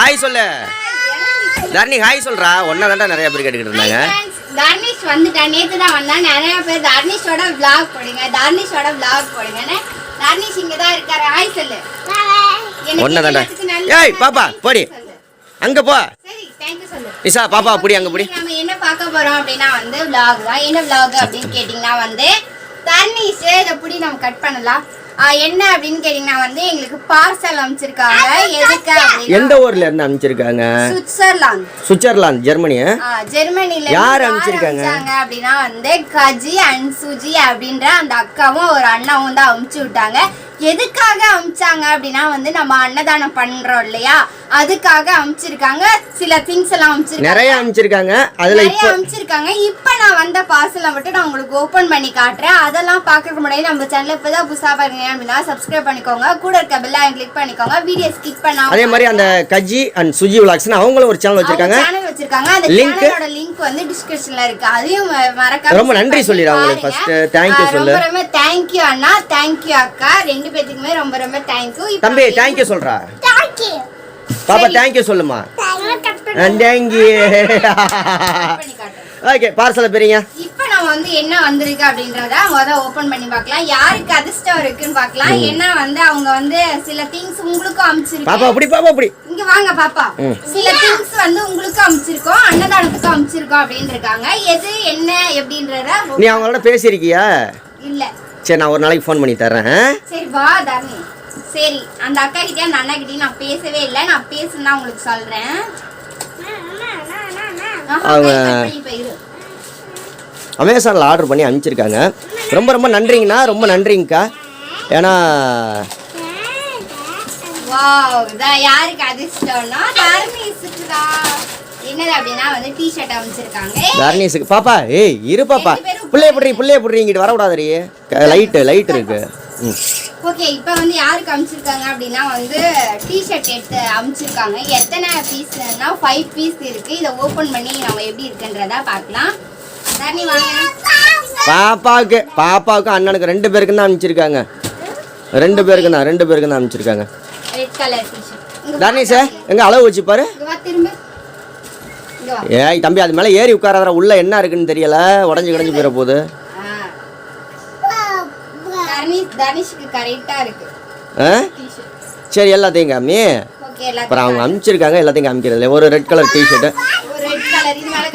Hi சொல்லு Dharni, hi சொல்றா. ஒன்னா தாண்டா நிறைய பேர் கேட்டுக்கிட்டு இருந்தாங்க. தர்னிஷ் வந்துட்டா, நேத்து தான் வந்தா. நிறைய பேர் தர்னிஷோட vlog போடுங்க, தர்னிஷோட vlog போடுங்கன்னு. தர்னிஷ் இங்க தான் இருக்காரு. ஹாய் சொல்லு. ஒன்னா தாண்டா. ஏய் பாப்பா போடி அங்க போ. சரி थैंक यू சொல்லு. நிஷா பாப்பா புடி அங்க புடி. நம்ம என்ன பார்க்க போறோம் அப்படினா வந்து vlog தான். என்ன vlog அப்படினு கேட்டிங்கனா வந்து தர்னிஷ் இத புடி நம்ம கட் பண்ணலாம். என்ன அப்படினு கேட்டிங்கனா வந்து எங்களுக்கு பார்சல் அனுப்பிச்சிருக்காங்க. எதுக்கு அப்படினா எந்த ஊர்ல இருந்து அனுப்பிச்சிருக்காங்க? Switzerland Germany. ஜெர்மனில யார் அனுப்பிச்சிருக்காங்க அப்படினா வந்து கஜி அண்ட் சுஜி அப்படின்ற அந்த அக்காவும் ஒரு அண்ணாவும் தான் அனுப்பிச்சு விட்டாங்க. எதுக்காக அனுப்பிச்சாங்க அப்படினா வந்து நம்ம அன்னதானம் பண்றோம் இல்லையா, அதுக்காக அனுப்பிச்சிருக்காங்க. சில திங்ஸ் எல்லாம் அனுப்பிச்சிருக்காங்க, நிறைய அனுப்பிச்சிருக்காங்க. அதுல இப்ப அனுப்பிச்சிருக்காங்க. இப்போ நான் வந்த பார்சலை மட்டும் நான் உங்களுக்கு ஓபன் பண்ணி காட்டுறேன். அதெல்லாம் பார்க்கறதுக்கு முன்னாடி நம்ம சேனலை இப்பதான் புதுசா பாருங்க அப்படினா சப்ஸ்கிரைப் பண்ணிக்கோங்க, கூட இருக்க பெல் ஐகானை கிளிக் பண்ணிக்கோங்க, வீடியோ ஸ்கிப் பண்ணாம. அதே மாதிரி அந்த கஜி அண்ட் சுஜி vlogsனா அவங்களும் ஒரு சேனல் வச்சிருக்காங்க. அந்த சேனலோட லிங்க் வந்து டிஸ்கிரிப்ஷன்ல இருக்கு. அதையும் மறக்காம ரொம்ப நன்றி சொல்லிடுறேன் உங்களுக்கு. ஃபர்ஸ்ட் थैंक यू சொல்லு. ரொம்ப ரொம்ப थैंक यू அண்ணா, थैंक यू அக்கா, ரெண்டு பேத்துக்குமே ரொம்ப ரொம்ப थैंक यू. தம்பி थैंक यू சொல்றா. थैंक यू பாப்பா थैंक you சொல்லுமா. Thank you. ஓகே பார்சல் பெரியங்க. இப்போ நம்ம வந்து என்ன வந்திருக்கு அப்படின்றத முதல்ல ஓபன் பண்ணி பார்க்கலாம். யாருக்கு அதிர்ஷ்டம் இருக்குன்னு பார்க்கலாம். ஏன்னா வந்து அவங்க வந்து சில திங்ஸ் உங்களுக்கு அனுப்பிச்சிருக்காங்க. பாப்பா அப்படி பாப்பா அப்படி இங்க வாங்க பாப்பா. சில திங்ஸ் வந்து உங்களுக்கு அனுப்பிச்சிருக்கோம், அன்னதானத்துக்கு அனுப்பிச்சிருக்கோம் அப்படின்னு இருக்காங்க. எது என்ன எப்படின்றத நீ அவங்களோட பேசியிருக்கியா? இல்ல. சரி நான் ஒரு நாளைக்கு ஃபோன் பண்ணி தரேன். சரி வா தர்ணி. சரி அந்த அக்கா கிட்டயும் அந்த அண்ணா கிட்டயும் நான் பேசவே இல்லை. நான் பேசுனா உங்களுக்கு சொல்றேன். அவங்க அமேசானில் ஆர்டர் பண்ணி அனுப்பிச்சிருக்காங்க. ரொம்ப ரொம்ப நன்றிங்கண்ணா, ரொம்ப நன்றிங்கக்கா. ஏன்னா யாருக்கு அதிர்ஷ்டம்னா தர்ணீஸுக்கு தான். என்னது அப்படின்னா வந்து டி-ஷர்ட் அனுப்பிச்சிருக்காங்க தர்ணீஸுக்கு. பாப்பா ஏய் இரு பாப்பா, பிள்ளைய புடுறீ இங்கிட்டு வரக்கூடாது. லைட் இருக்கு. ஓகே இப்போ வந்து யாருக்கு அனுப்பிச்சிருக்காங்க அப்படின்னா வந்து டி-ஷர்ட் எடுத்து அனுப்பிச்சிருக்காங்க. எத்தனை பீஸ்னா 5 பீஸ் இருக்கு. இதை ஓப்பன் பண்ணி நம்ம எப்படி இருக்குன்றதா பார்க்கலாம். தர்ணி வாங்க. பாப்பாவுக்கு அண்ணனுக்கு 2 பேருக்கு தான் அனுப்பிச்சிருக்காங்க. 2 பேருக்கு தான் அனுப்பிச்சிருக்காங்க. Red colour T-shirt. Dharni sir எங்க அளவு வச்சு பாரு. திரும்ப ஏய் தம்பி அது மேலே ஏறி உட்காராதடா, உள்ள என்ன இருக்குன்னு தெரியல, உடஞ்சு போயிட போகுது. தர்னிஷ்க்கு கரெக்டா இருக்கு. சரி எல்லாத்தையும் காமி. அப்புறம் அவங்க அனுப்பிச்சிருக்காங்க, எல்லாத்தையும் காமிக்கிறது. ஒரு red colour T-shirt.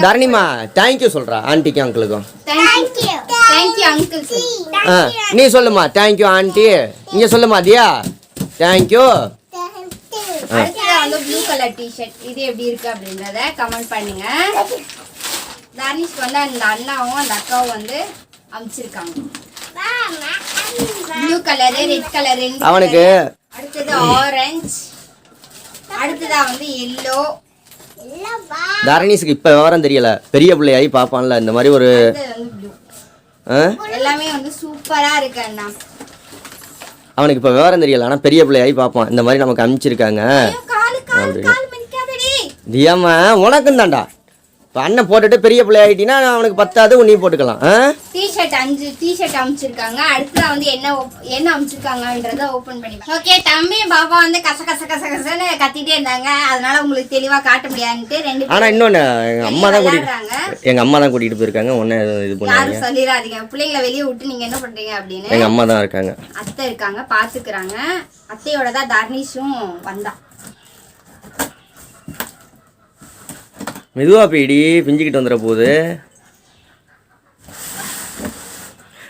Tharnima thank you சொல்றா ஆண்டிக்கும் அங்கிளுக்கும். Thank you uncle. நீ சொல்லுமா थैंक you ஆண்டி. இங்க சொல்லுமா தியா थैंक you. அடுத்து வந்து ப்ளூ கலர் டி-ஷர்ட். இது எப்படி இருக்கு அப்படின்றத கமெண்ட் பண்ணுங்க. தர்னிஷ் வந்து அந்த அண்ணாவும் அந்த அக்காவும் வந்து அனுப்பிச்சிருக்காங்க. ப்ளூ கலர், ரெட் கலர் அவனுக்கு. அடுத்தது ஆரஞ்சு, அடுத்ததா வந்து yellow. தர்ணீஸ்க்கு இப்ப விவரம் தெரியல, பெரிய பிள்ளையாயி பாப்பான்ல இந்த மாதிரி ஒரு எல்லாமே வந்து சூப்பரா இருக்கு அண்ணா. அவனுக்கு இப்ப விவரம் தெரியல, ஆனா பெரிய பிள்ளையாயி பாப்பான். இந்த மாதிரி நமக்கு அனுப்பிச்சிருக்காங்க. தியாமா உனக்கும் தான்டா. இப்போ அண்ணன் போட்டுட்டு பெரிய பிள்ளை ஆகிட்டீங்கன்னா அவனுக்கு பத்தாது, நீ போட்டுக்கலாம். டி-ஷர்ட் 5 டி-ஷர்ட் அனுப்பிச்சிருக்காங்க. அடுத்ததான் வந்து என்ன அனுப்பிச்சிருக்காங்கன்றத ஓப்பன் பண்ணி. ஓகே தம்பி பாப்பா வந்து கசன்னு கத்திட்டே இருந்தாங்க, அதனால உங்களுக்கு தெளிவா காட்ட முடியாதுன்ட்டு 2 பேரும். ஆனால் இன்னொன்று எங்கள் அம்மா தான் கூட்டிகிட்டு போயிருக்காங்க. ஒன்று இது யாரும் சொல்லிடாதீங்க, பிள்ளைங்களை வெளியே விட்டு நீங்கள் என்ன பண்ணுறீங்க அப்படின்னு. எங்கள் அம்மா தான் இருக்காங்க, அத்தை இருக்காங்க, பார்த்துக்கிறாங்க. அத்தையோட தான் தர்னிஷும் வந்தா. மெதுவாக போயிடி, பிஞ்சிக்கிட்டு வந்துட போகுது.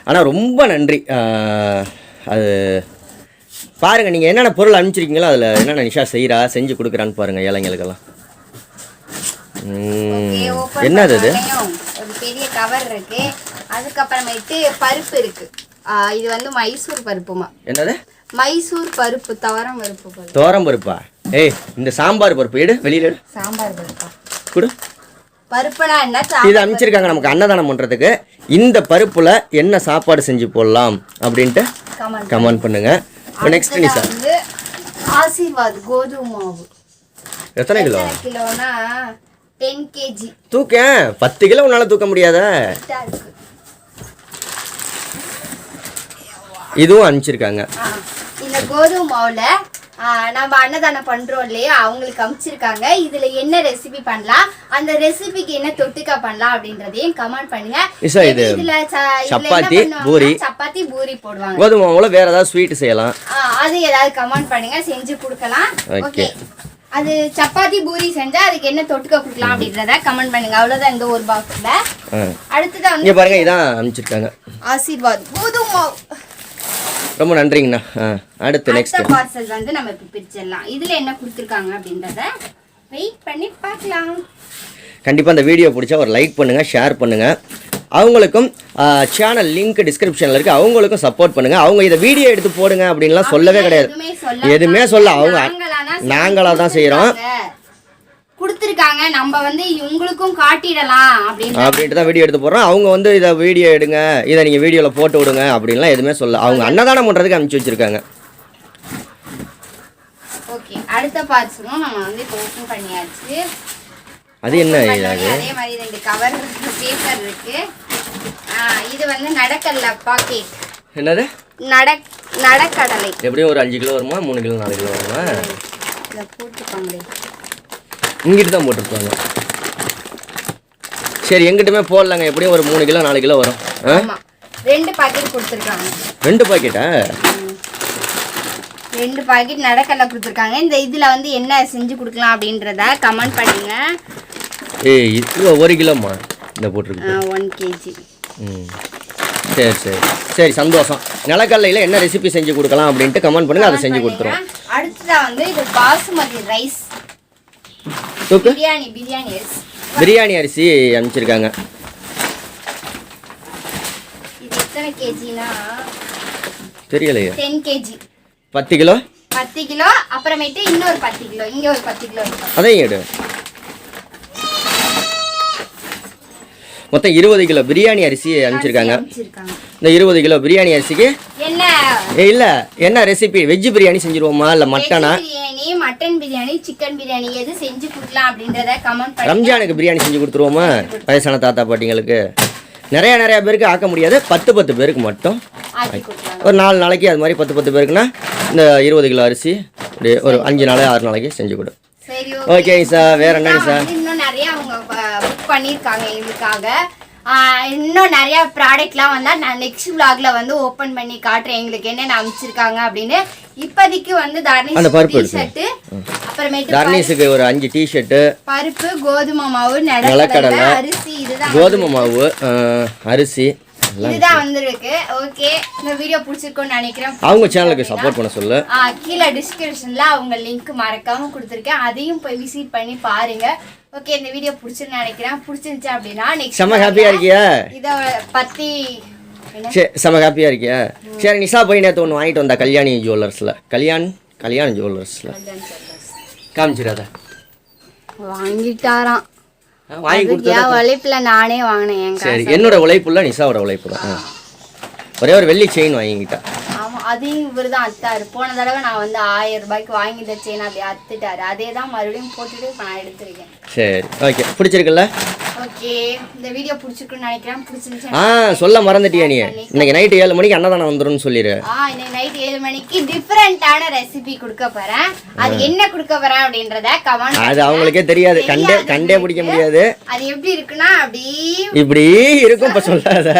ஆனால் ரொம்ப நன்றி. அது பாருங்கள், நீங்கள் என்னென்ன பொருள் அனுப்பிச்சிருக்கீங்களோ அதில் என்னென்ன நிஷா செஞ்சு கொடுக்குறான்னு பாருங்கள் ஏழைங்களுக்கெல்லாம். என்னது அது? ஒரு பெரிய கவர் இருக்கு. அதுக்கப்புறமேட்டு பருப்பு இருக்கு. இது வந்து மைசூர் பருப்புமா. என்னது? மைசூர் பருப்பு, துவரம் பருப்பு. துவரம் பருப்பா? ஏய் இந்த சாம்பார் பருப்பு எடு, வெளியில எடு. சாம்பார் பருப்பா? குடு. பருப்புனா என்ன? இது அனுப்பிச்சிருக்காங்க நமக்கு அன்னதானம் பண்றதுக்கு. இந்த பருப்புல என்ன சாப்பாடு செஞ்சு போடலாம் அப்படின்ட்டு கமெண்ட் பண்ணுங்க. நெக்ஸ்ட் நிஷா வந்து ஆசீர்வாத் கோதுமை மாவு. எத்தனை கிலோ? கிலோனா 10 kg. தூக்க 10 கிலோ உன்னால தூக்க முடியாத. இதுவும் அனுப்பிச்சிருக்காங்க. இந்த கோதுமை மாவுல நம்ம அன்னதானம் பண்றோம் இல்லையா அவங்களுக்கு அனுப்பிச்சிருக்காங்க. இதுல என்ன ரெசிபி பண்ணலாம், அந்த ரெசிபிக்கு என்ன தொட்டுக்க பண்ணலாம் அப்படின்றதையும் கமெண்ட் பண்ணுங்க. இதுல சப்பாத்தி பூரி போடுவாங்க. கோதுமை மாவுல வேற ஏதாவது ஸ்வீட் செய்யலாம், அது ஏதாவது கமெண்ட் பண்ணுங்க, செஞ்சு கொடுக்கலாம். ஓகே, அது சப்பாத்தி பூரி செஞ்சா அதுக்கு என்ன தொட்டுக்க கொடுக்கலாம் அப்படின்றத கமெண்ட் பண்ணுங்க. அவ்வளவுதான் இந்த ஒரு பாக்ஸ்ல. அடுத்ததான் இங்க பாருங்க, இதான் அனுப்பிச்சிருக்காங்க. ஆசீர்வாத் கோதுமை மாவு. ரொம்ப நன்றிங்கண்ணா. அடுத்து நெக்ஸ்ட் பார்சல் வந்து நம்ம இப்ப பிரிச்சிடலாம். இதுல என்ன கொடுத்துருக்காங்க அப்படின்றத வெயிட் பண்ணி பார்க்கலாம். கண்டிப்பா இந்த வீடியோ பிடிச்சா ஒரு லைக் பண்ணுங்க, ஷேர் பண்ணுங்க. அவங்களுக்கும் சேனல் லிங்க் டிஸ்கிரிப்ஷனில் இருக்குது, அவங்களுக்கும் சப்போர்ட் பண்ணுங்கள். அவங்க இதை வீடியோ எடுத்து போடுங்க அப்படின்லாம் சொல்லவே கிடையாது, எதுவுமே சொல்ல. அவங்க நாங்களாக தான் செய்கிறோம் கொடுத்துருக்காங்க, நம்ம வந்து உங்களுக்கும் காட்டிடலாம் அப்படின்ட்டு தான் வீடியோ எடுத்து போடுறோம். அவங்க வந்து இதை வீடியோ எடுங்க, இதை நீங்கள் வீடியோவில் போட்டு விடுங்க அப்படின்லாம் எதுவுமே சொல்ல. அவங்க அன்னதானம் பண்ணுறதுக்கு அனுப்பிச்சி வச்சுருக்காங்க. ஓகே, அடுத்த பார்ட்ஸும் நம்ம வந்து ஓப்பன் பண்ணியாச்சு. அது என்ன அதே மாதிரி ரெண்டு கவர் பேப்பர் இருக்கு. இது வந்து நடக்கடலை பாக்கெட். என்னது? நடக்கடலை. எப்படியும் ஒரு 5 கிலோ வருமா, 3 கிலோ 4 கிலோ வருமா? இதை போட்டுப்பாங்களே, இங்கிட்டு தான் போட்டுருப்பாங்க. சரி, எங்கிட்டுமே போடலாங்க, எப்படியும் ஒரு 3 கிலோ 4 கிலோ வரும். ஆமாம், 2 பாக்கெட் கொடுத்துருக்காங்க. 2 பாக்கெட்டா? 2 பாக்கெட் நடக்கடலை கொடுத்துருக்காங்க. இந்த இதில் வந்து என்ன செஞ்சு கொடுக்கலாம் அப்படின்றத கமெண்ட் பண்ணுங்க. இது 1 கிலோம்மா இந்த போட்டிருக்கு. 1 கேஜி. சரி சரி சரி, சந்தோஷம். நிலக்கடலையில் என்ன ரெசிபி செஞ்சு கொடுக்கலாம் அப்படின்ட்டு கமெண்ட் பண்ணுங்க, அதை செஞ்சு கொடுத்துருவோம். அடுத்ததான் வந்து இது பாசுமதி ரைஸ், பிரியாணி அரிசி அனுப்பிச்சிருக்காங்க. இது எத்தனை கேஜினா தெரியலையே. 10 கேஜி. 10 கிலோ. 10 கிலோ, அப்புறமேட்டு இன்னொரு 10 கிலோ, இங்க ஒரு 10 கிலோ இருக்கு. அதையும் எடு. மொத்தம் 20 கிலோ பிரியாணி அரிசி அனுப்பிச்சிருக்காங்க. இந்த 20 கிலோ பிரியாணி அரிசிக்கு என்ன இல்லை, என்ன ரெசிபி? வெஜ் பிரியாணி செஞ்சிருவோமா இல்லை மட்டனா? பிரியாணி, மட்டன் பிரியாணி, சிக்கன் பிரியாணி எது செஞ்சு கொடுக்கலாம் அப்படின்றத கமெண்ட் பண்ணுங்க. ரம்ஜானுக்கு பிரியாணி செஞ்சு கொடுத்துருவோமா வயசான தாத்தா பாட்டிங்களுக்கு? நிறைய பேருக்கு ஆக்க முடியாது, 10 பேருக்கு மட்டும் ஒரு 4 நாளைக்கு அது மாதிரி 10 பேருக்குன்னா இந்த 20 கிலோ அரிசி ஒரு 5 நாள் 6 நாளைக்கு செஞ்சு கொடு. ஓகே சார், வேற என்ன சார்? இன்னும் நிறைய அவங்க புக் பண்ணியிருக்காங்க எங்களுக்காக. இன்னும் நிறைய ப்ராடக்ட்லாம் வந்தால் நான் நெக்ஸ்ட் vlogல வந்து ஓப்பன் பண்ணி காட்டுறேன் எங்களுக்கு என்னென்ன அனுப்பிச்சிருக்காங்க அப்படின்னு. இப்போதைக்கு வந்து அந்த பருப்பு டிஷர்ட்டு, அப்புறமேட்டு தர்னீஸுக்கு ஒரு 5 டிஷர்ட்டு, பருப்பு, கோதுமை மாவு, நிலக்கடலை, அரிசி. இதுதான் கோதுமை மாவு, அரிசி இதுதான் வந்திருக்கு. ஓகே, இந்த வீடியோ பிடிச்சிருக்கும்னு நினைக்கிறேன். அவங்க சேனலுக்கு சப்போர்ட் பண்ண சொல்லு. கீழே டிஸ்கிரிப்ஷன்ல அவங்க லிங்க் மறக்காம கொடுத்துருக்கேன், அதையும் போய் விசிட் பண்ணி பாருங்க. ஓகே, இந்த வீடியோ பிடிச்சிருன்னு நினைக்கிறேன். பிடிச்சிருந்துச்சு அப்படின்னா நெக்ஸ்ட் செம ஹாப்பியா இருக்கியா? இதை பத்தி செம ஹாப்பியா இருக்கியா? சரி, நிஷா போய் நேற்று ஒன்று வாங்கிட்டு வந்தா கல்யாணி ஜுவல்லர்ஸ்ல. கல்யாண் ஜுவல்லர்ஸ்ல காமிச்சிடாத வாங்கிட்டாராம். வாங்கி கொடுத்தா உழைப்புல நானே வாங்கினேன். சரி, என்னோட உழைப்புல நிஷாவோட உழைப்பு தான். ஒரே ஒரு வெள்ளி செயின் வாங்கிக்கிட்டா. ஆமா, அதையும் இவர் தான் அத்தாரு. போன தடவை நான் வந்து 1000 ரூபாய்க்கு வாங்கிட்ட செயின் அப்படி அத்துட்டாரு. அதே தான் மறுபடியும் போட்டுட்டு நான் எடுத்துருக்கேன். சரி, ஓகே, பிடிச்சிருக்குல்ல? ஓகே, இந்த வீடியோ பிடிச்சிருக்குன்னு நினைக்கிறேன். பிடிச்சிருந்துச்சு சொல்ல மறந்துட்டியா நீ? இன்னைக்கு நைட்டு 7 மணிக்கு அன்னதானம் வந்துரும்னு சொல்லிடு. இன்னைக்கு நைட் 7 மணிக்கு டிஃபரெண்டான ரெசிபி கொடுக்க போறேன். அது என்ன கொடுக்க போறேன் அப்படின்றத கமெண்ட். அது அவங்களுக்கே தெரியாது, கண்டே பிடிக்க முடியாது. அது எப்படி இருக்குன்னா இப்படி இருக்கும். இப்ப சொல்லாத.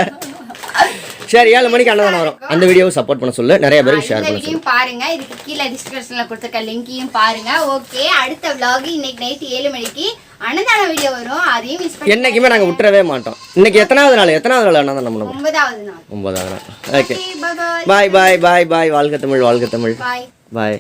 சரி, 7 மணிக்கு அன்னதானம் வரும். அந்த வீடியோவை சப்போர்ட் பண்ண சொல்லு, நிறைய பேருக்கு ஷேர் பண்ண சொல்லு. பாருங்க, இதுக்கு கீழே டிஸ்கிரிப்ஷன்ல கொடுத்திருக்க லிங்கையும் பாருங்க. ஓகே, அடுத்த vlog இன்னைக்கு நைட் 7 மணிக்கு அன்னதான வீடியோ வரும். அதையும் மிஸ் பண்ணி என்னைக்குமே நாங்க விட்டுறவே மாட்டோம். இன்னைக்கு எத்தனாவது நாள் அன்னதானம் பண்ணுவோம்? 9வது நாள். 9வது நாள். ஓகே, பாய் பாய் பாய் பாய். வாழ்க தமிழ், வாழ்க தமிழ். பாய் பாய்.